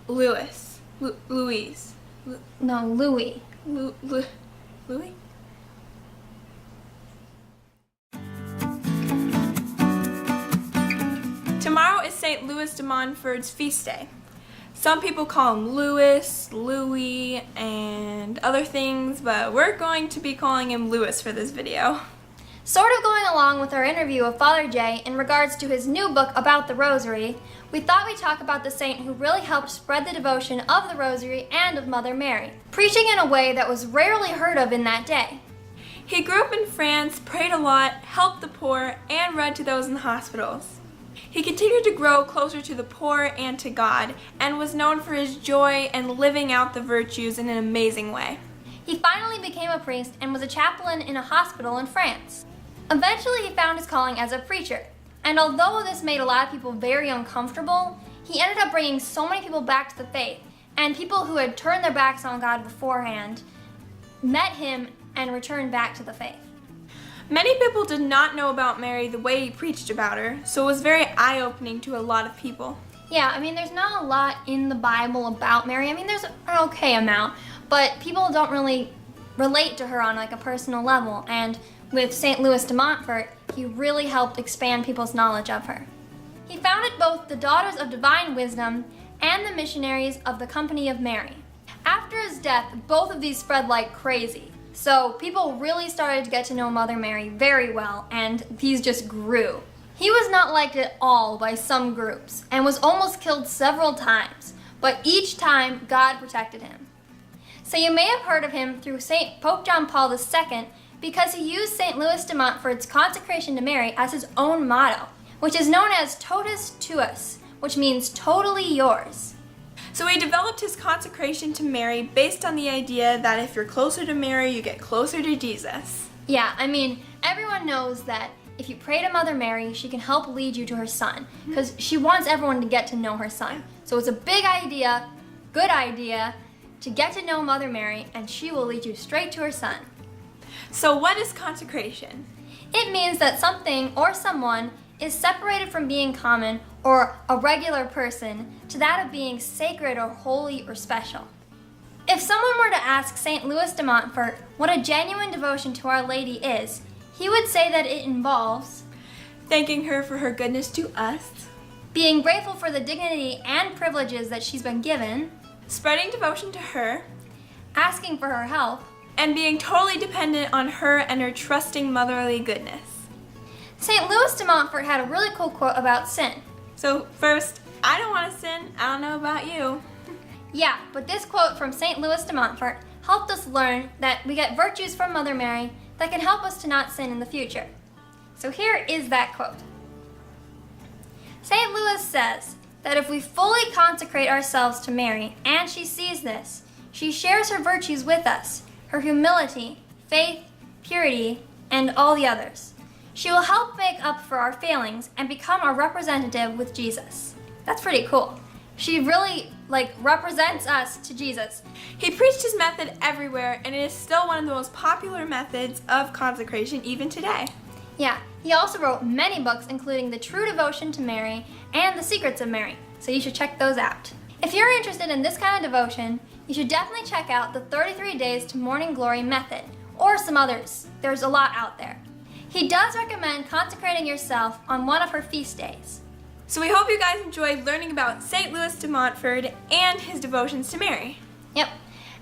Louis. Louise. No, Louie. Louie? Tomorrow is St. Louis de Montfort's feast day. Some people call him Louis, Louie, and other things, but we're going to be calling him Louis for this video. Sort of going along with our interview with Father Jay in regards to his new book about the Rosary, we thought we'd talk about the saint who really helped spread the devotion of the Rosary and of Mother Mary, preaching in a way that was rarely heard of in that day. He grew up in France, prayed a lot, helped the poor, and read to those in the hospitals. He continued to grow closer to the poor and to God, and was known for his joy and living out the virtues in an amazing way. He finally became a priest and was a chaplain in a hospital in France. Eventually he found his calling as a preacher, and although this made a lot of people very uncomfortable, he ended up bringing so many people back to the faith, and people who had turned their backs on God beforehand met him and returned back to the faith. Many people did not know about Mary the way he preached about her, so it was very eye-opening to a lot of people. Yeah, I mean, there's not a lot in the Bible about Mary. I mean, there's an okay amount, but people don't really relate to her on like a personal level, and with St. Louis de Montfort, he really helped expand people's knowledge of her. He founded both the Daughters of Divine Wisdom and the Missionaries of the Company of Mary. After his death, both of these spread like crazy. So people really started to get to know Mother Mary very well, and these just grew. He was not liked at all by some groups and was almost killed several times, but each time God protected him. So you may have heard of him through Pope John Paul II because he used St. Louis de Montfort's consecration to Mary as his own motto, which is known as totus tuus, which means totally yours. So he developed his consecration to Mary based on the idea that if you're closer to Mary, you get closer to Jesus. Yeah, I mean, everyone knows that if you pray to Mother Mary, she can help lead you to her son, because she wants everyone to get to know her son. So it's a big idea, good idea, to get to know Mother Mary, and she will lead you straight to her son. So what is consecration? It means that something or someone is separated from being common or a regular person to that of being sacred or holy or special. If someone were to ask St. Louis de Montfort what a genuine devotion to Our Lady is, he would say that it involves thanking her for her goodness to us, being grateful for the dignity and privileges that she's been given, spreading devotion to her, asking for her help, and being totally dependent on her and her trusting motherly goodness. St. Louis de Montfort had a really cool quote about sin. So first, I don't want to sin. I don't know about you. Yeah, but this quote from St. Louis de Montfort helped us learn that we get virtues from Mother Mary that can help us to not sin in the future. So here is that quote. St. Louis says that if we fully consecrate ourselves to Mary, and she sees this, she shares her virtues with us, her humility, faith, purity, and all the others. She will help make up for our failings and become our representative with Jesus. That's pretty cool. She really represents us to Jesus. He preached his method everywhere, and it is still one of the most popular methods of consecration even today. Yeah, he also wrote many books including The True Devotion to Mary and The Secrets of Mary, so you should check those out. If you're interested in this kind of devotion, you should definitely check out the 33 Days to Morning Glory method, or some others. There's a lot out there. He does recommend consecrating yourself on one of her feast days. So we hope you guys enjoyed learning about St. Louis de Montfort and his devotions to Mary. Yep,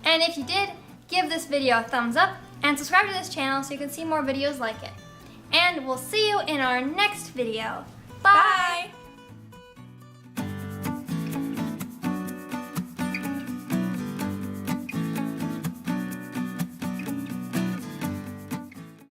and if you did, give this video a thumbs up and subscribe to this channel so you can see more videos like it. And we'll see you in our next video. Bye!